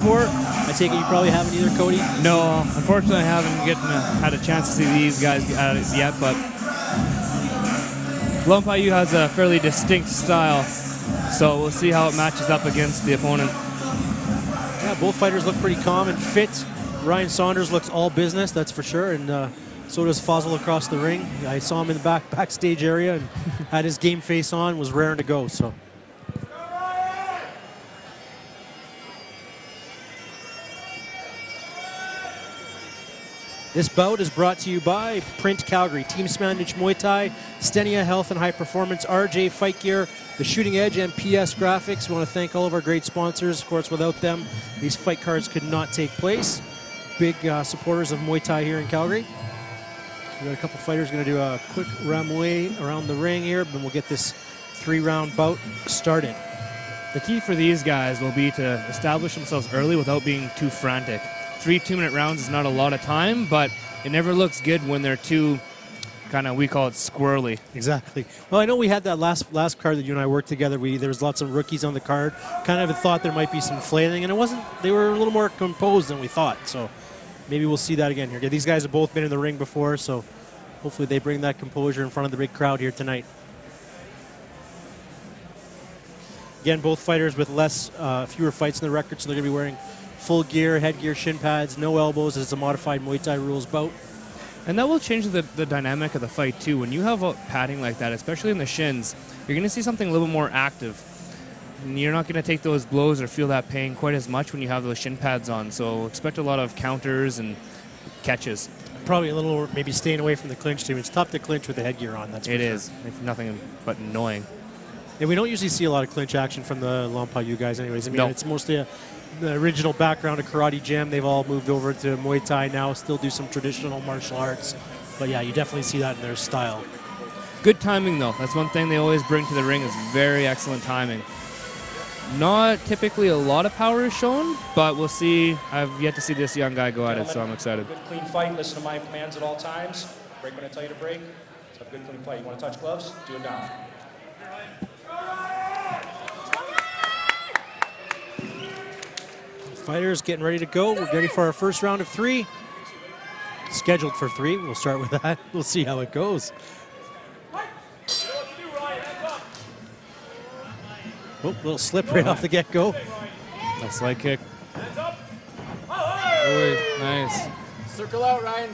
before? I take it you probably haven't either, Cody? No, unfortunately I haven't had a chance to see these guys at it yet, but Lompaiu has a fairly distinct style, so we'll see how it matches up against the opponent. Yeah, both fighters look pretty calm and fit. Ryan Saunders looks all business, that's for sure, and so does Fawzul across the ring. I saw him in the backstage area and had his game face on, was raring to go. So. This bout is brought to you by Print Calgary, Team Spanish Muay Thai, Stenia Health and High Performance, RJ Fight Gear, The Shooting Edge, and PS Graphics. We want to thank all of our great sponsors. Of course, without them, these fight cards could not take place. Big supporters of Muay Thai here in Calgary. We got a couple fighters going to do a quick ramway around the ring here, and we'll get this 3-round bout started. The key for these guys will be to establish themselves early without being too frantic. 3 2-minute rounds is not a lot of time, but it never looks good when they're too kind of, we call it squirrely. Exactly. Well, I know we had that last card that you and I worked together. There was lots of rookies on the card. Kind of thought there might be some flailing, and it wasn't. They were a little more composed than we thought. So maybe we'll see that again here. These guys have both been in the ring before, so hopefully they bring that composure in front of the big crowd here tonight. Again, both fighters with fewer fights in the record, so they're going to be wearing full gear, headgear, shin pads, no elbows. It's a modified Muay Thai rules bout. And that will change the dynamic of the fight, too. When you have a padding like that, especially in the shins, you're going to see something a little more active. And you're not going to take those blows or feel that pain quite as much when you have those shin pads on. So expect a lot of counters and catches. Probably a little, maybe staying away from the clinch, too. It's tough to clinch with the headgear on. That's for It sure. is. If nothing but annoying. And we don't usually see a lot of clinch action from the Lompaiu guys anyways. I mean, No. It's mostly the original background of karate gym. They've all moved over to Muay Thai now, still do some traditional martial arts. But yeah, you definitely see that in their style. Good timing, though. That's one thing they always bring to the ring is very excellent timing. Not typically a lot of power is shown, but we'll see. I've yet to see this young guy go at it, so I'm excited. Good, clean fight. Listen to my commands at all times. Break when I tell you to break. Let's have a good, clean fight. You want to touch gloves? Do it now. Fighters getting ready to go. We're ready for our first round of 3. Scheduled for 3. We'll start with that. We'll see how it goes. Oh, little slip right off the get-go. Nice leg kick. Oh, nice. Circle out, Ryan.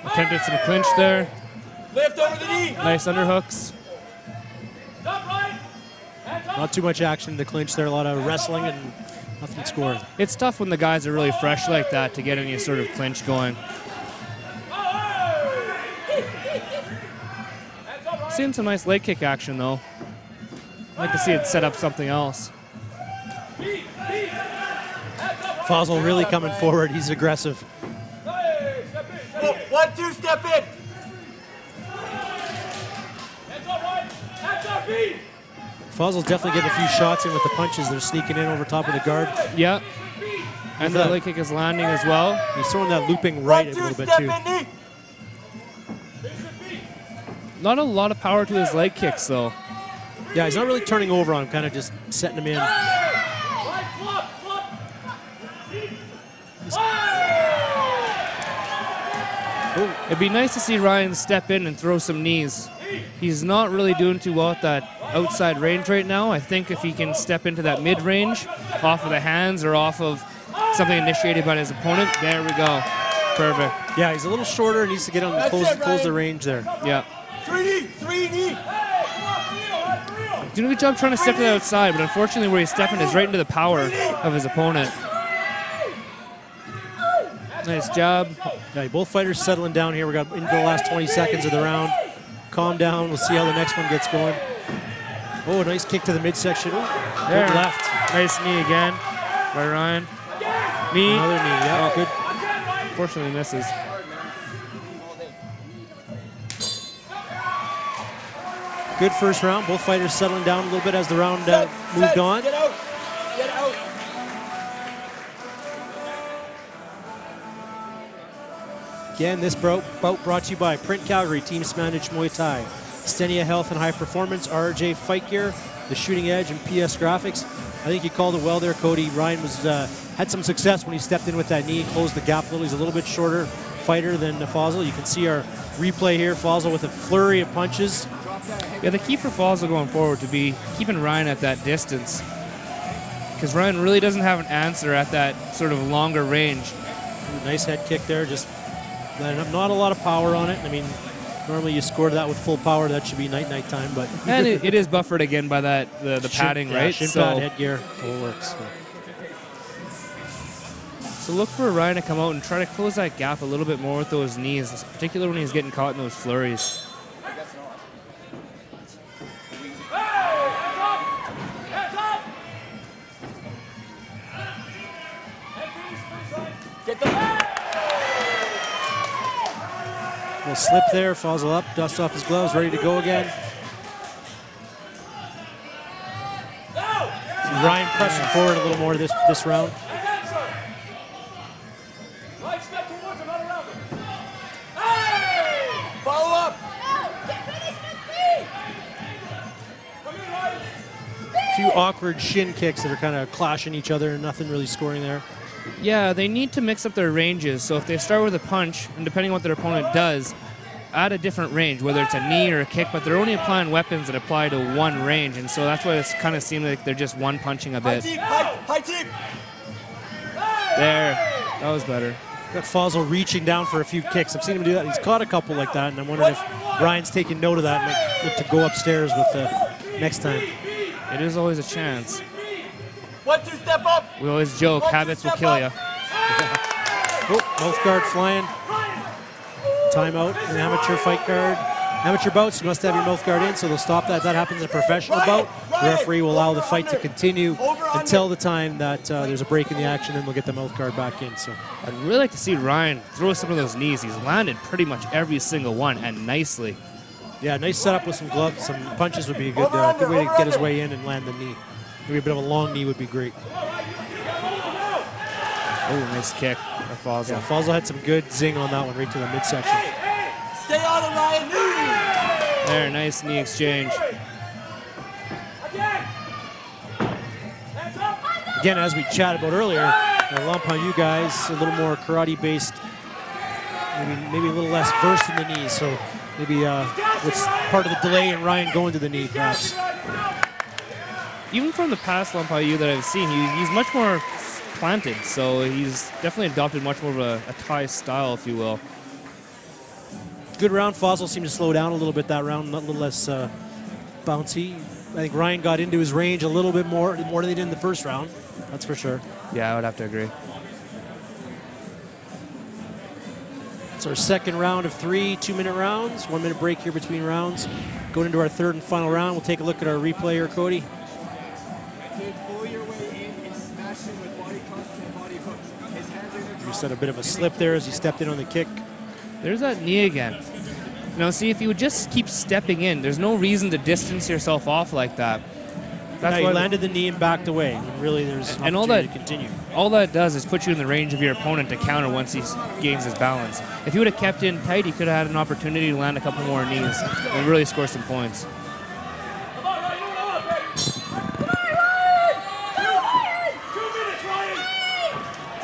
Attempted some clinch there. Lift over the knee. Nice underhooks. Not too much action in the clinch there. A lot of wrestling and nothing scored. It's tough when the guys are really fresh like that to get any sort of clinch going. Seeing some nice leg kick action, though. I'd like to see it set up something else. Fawzul really coming forward. He's aggressive. 1-2, step in. Fawzul's definitely getting a few shots in with the punches. They're sneaking in over top of the guard. Yeah. And the leg kick is landing as well. He's throwing that looping right a little bit, too. Not a lot of power to his leg kicks, though. Yeah, he's not really turning over on him, kind of just setting him in. It'd be nice to see Ryan step in and throw some knees. He's not really doing too well at that outside range right now. I think if he can step into that mid-range, off of the hands or off of something initiated by his opponent, there we go. Perfect. Yeah, he's a little shorter. Needs to get on close the range there. Yeah. 3D. Doing a good job trying to step to the outside, but unfortunately where he's stepping is right into the power of his opponent. Nice job. Yeah, both fighters settling down here. We got into the last 20 seconds of the round. Calm down. We'll see how the next one gets going. Oh, nice kick to the midsection. Oh, there. Good left. Nice knee again by Ryan. Knee. Another knee. Yeah, good. Unfortunately misses. Good first round. Both fighters settling down a little bit as the round moved on. Get out. Get out. Again, this bout brought to you by Print Calgary, Team Spanish Muay Thai, Stenia Health and High Performance, RJ Fight Gear, The Shooting Edge, and PS Graphics. I think you called it well there, Cody. Ryan was had some success when he stepped in with that knee, closed the gap a little. He's a little bit shorter fighter than Fawzul. You can see our replay here. Fawzul with a flurry of punches. Yeah, the key for Fawzul going forward to be keeping Ryan at that distance, because Ryan really doesn't have an answer at that sort of longer range. Nice head kick there, just not a lot of power on it. I mean, normally you score that with full power. That should be night time, but and it is buffered again by that the padding, right? Shin pad, headgear, all works. So look for Ryan to come out and try to close that gap a little bit more with those knees, particularly when he's getting caught in those flurries. Little slip there, Fawzul up, dust off his gloves, ready to go again. See Ryan pressing forward a little more this round. Follow up. A few awkward shin kicks that are kind of clashing each other, nothing really scoring there. Yeah, they need to mix up their ranges. So if they start with a punch, and depending on what their opponent does, add a different range, whether it's a knee or a kick, but they're only applying weapons that apply to one range, and so that's why it's kind of seems like they're just one punching a bit. High team. There, that was better. Got Fawzul reaching down for a few kicks. I've seen him do that. He's caught a couple like that, and I'm wondering if Ryan's taking note of that and might look to go upstairs with the next time. It is always a chance. 1, 2, step up. We always joke, habits will kill you. Oh, mouth guard flying. Timeout, an amateur fight card. Amateur bouts, you must have your mouth guard in, so they'll stop that. That happens in a professional bout. The referee will allow the fight to continue until the time that there's a break in the action, then they'll get the mouth guard back in. So I'd really like to see Ryan throw some of those knees. He's landed pretty much every single one, and nicely. yeah, nice setup with some gloves. Some punches would be a good way to get his way in and land the knee. Maybe a bit of a long knee would be great. Oh, nice kick by Fawzul. Yeah, Fawzul had some good zing on that one right to the midsection. Stay on him, Ryan. There, nice knee exchange. Again, as we chatted about earlier, Lampa, you guys a little more karate-based, maybe a little less versed in the knees. So maybe what's part of the delay in Ryan going to the knee, perhaps. Even from the past Lampayu that I've seen, he's much more planted, so he's definitely adopted much more of a Thai style, if you will. Good round. Fawzul seemed to slow down a little bit that round, a little less bouncy. I think Ryan got into his range a little bit more than he did in the first round. That's for sure. Yeah, I would have to agree. It's our second round of 3 2-minute rounds. 1 minute break here between rounds. Going into our third and final round, we'll take a look at our replay here, Cody. You said a bit of a slip there as he stepped in on the kick. There's that knee again. Now, see, if you would just keep stepping in, there's no reason to distance yourself off like that. That's why he landed the knee and backed away. And really, there's an opportunity to continue. All that does is put you in the range of your opponent to counter once he gains his balance. If he would have kept in tight, he could have had an opportunity to land a couple more knees and really score some points.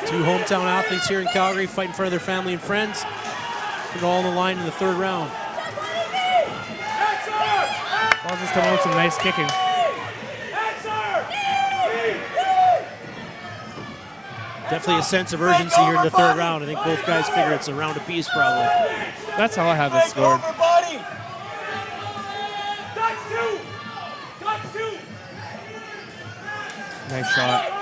Two hometown athletes here in Calgary fighting in front of their family and friends. Put it all on the line in the third round. Fawzul's coming with some nice kicking. Definitely a sense of urgency here in the third round. I think both guys figure it's a round apiece, probably. That's how I have it scored. Nice shot.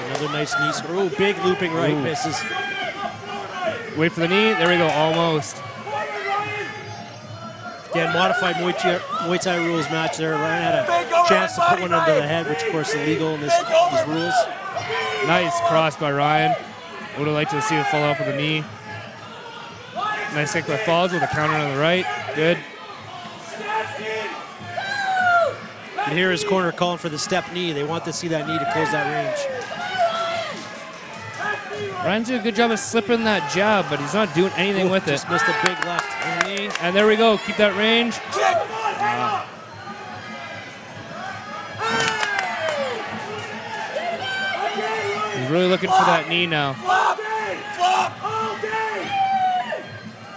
Another nice knee score. Oh, big looping right, misses. Wait for the knee. There we go, almost. Again, modified Muay Thai rules match there. Ryan had a chance to put one under the head, which of course is illegal in these rules. Nice cross by Ryan. Would have liked to see it follow up with a knee. Nice kick by Fawzul with a counter on the right. Good. And here is corner calling for the step knee. They want to see that knee to close that range. Ryan's doing a good job of slipping that jab, but he's not doing anything with it. Just missed a big left. And there we go. Keep that range. He's really looking for that knee now.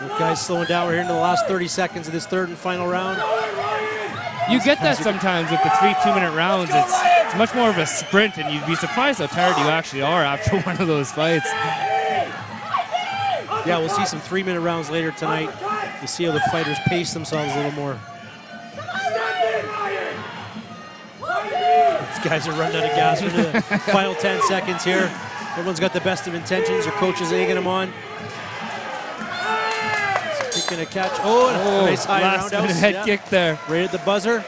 Both guys slowing down. We're here into the last 30 seconds of this third and final round. You get that sometimes with the 3 2-minute rounds. It's much more of a sprint, and you'd be surprised how tired you actually are after one of those fights. Yeah, we'll see some 3-minute rounds later tonight. We'll see how the fighters pace themselves a little more. These guys are running out of gas into the final 10 seconds here. Everyone's got the best of intentions. Their coach is egging them on. Going to catch. Oh, nice high roundhouse. Head kick there. Right at the buzzer.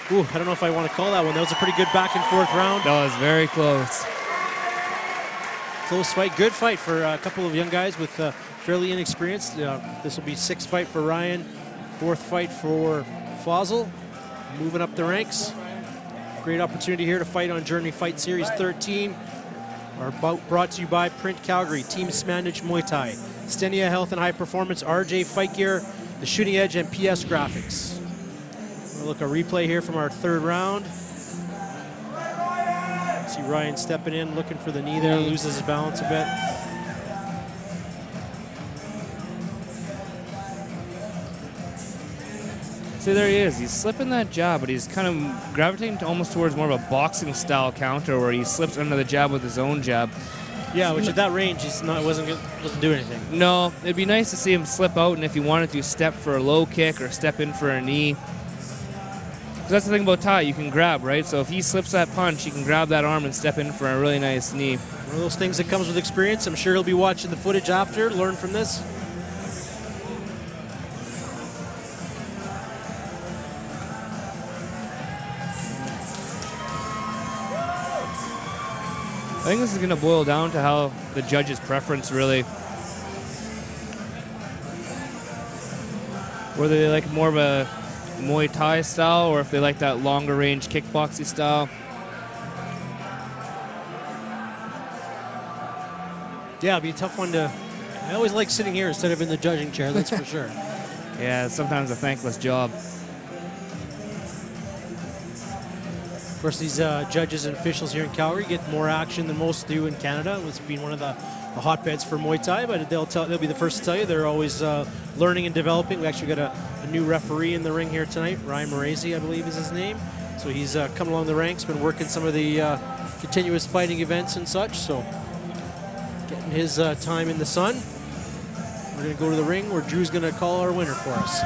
Ooh, I don't know if I want to call that one. That was a pretty good back and forth round. That was very close. Close fight. Good fight for a couple of young guys with fairly inexperienced. This will be 6th fight for Ryan. 4th fight for Fawzul. Moving up the ranks. Great opportunity here to fight on Journey Fight Series 13. Our bout brought to you by Print Calgary, Team Smandich Muay Thai, Stenia Health and High Performance, RJ Fight Gear, The Shooting Edge, and PS Graphics. We'll look at a replay here from our 3rd round. See Ryan stepping in, looking for the knee there, loses his balance a bit. See, there he is. He's slipping that jab, but he's kind of gravitating almost towards more of a boxing style counter where he slips under the jab with his own jab. Yeah, which at that range, wasn't doing anything. No, it'd be nice to see him slip out, and if he wanted to, step for a low kick or step in for a knee. Because that's the thing about Tai, you can grab, right? So if he slips that punch, he can grab that arm and step in for a really nice knee. One of those things that comes with experience. I'm sure he'll be watching the footage after, learn from this. I think this is going to boil down to how the judge's preference really. Whether they like more of a Muay Thai style or if they like that longer range kickboxing style. Yeah, it'll be a tough one to. I always like sitting here instead of in the judging chair, that's for sure. Yeah, it's sometimes a thankless job. Of course, these judges and officials here in Calgary get more action than most do in Canada. It's been one of the hotbeds for Muay Thai, but they'll be the first to tell you they're always learning and developing. We actually got a new referee in the ring here tonight. Ryan Morazi, I believe is his name. So he's come along the ranks, been working some of the continuous fighting events and such. So getting his time in the sun. We're going to go to the ring where Drew's going to call our winner for us.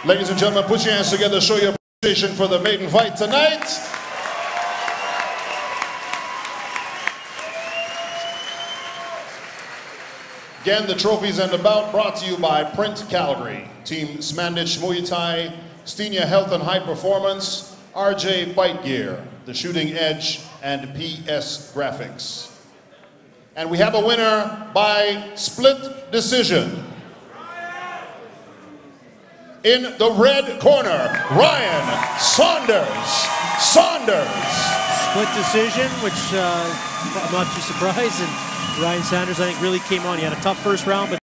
Ladies and gentlemen, put your hands together, show your appreciation for the maiden fight tonight. Again, the trophies and the bout brought to you by Print Calgary, Team Smandich Muay Thai, Stenia Health and High Performance, RJ Fight Gear, The Shooting Edge, and PS Graphics. And we have a winner by split decision. In the red corner, Ryan Saunders. Split decision, which I'm not too surprised. And Ryan Saunders, I think, really came on. He had a tough first round, but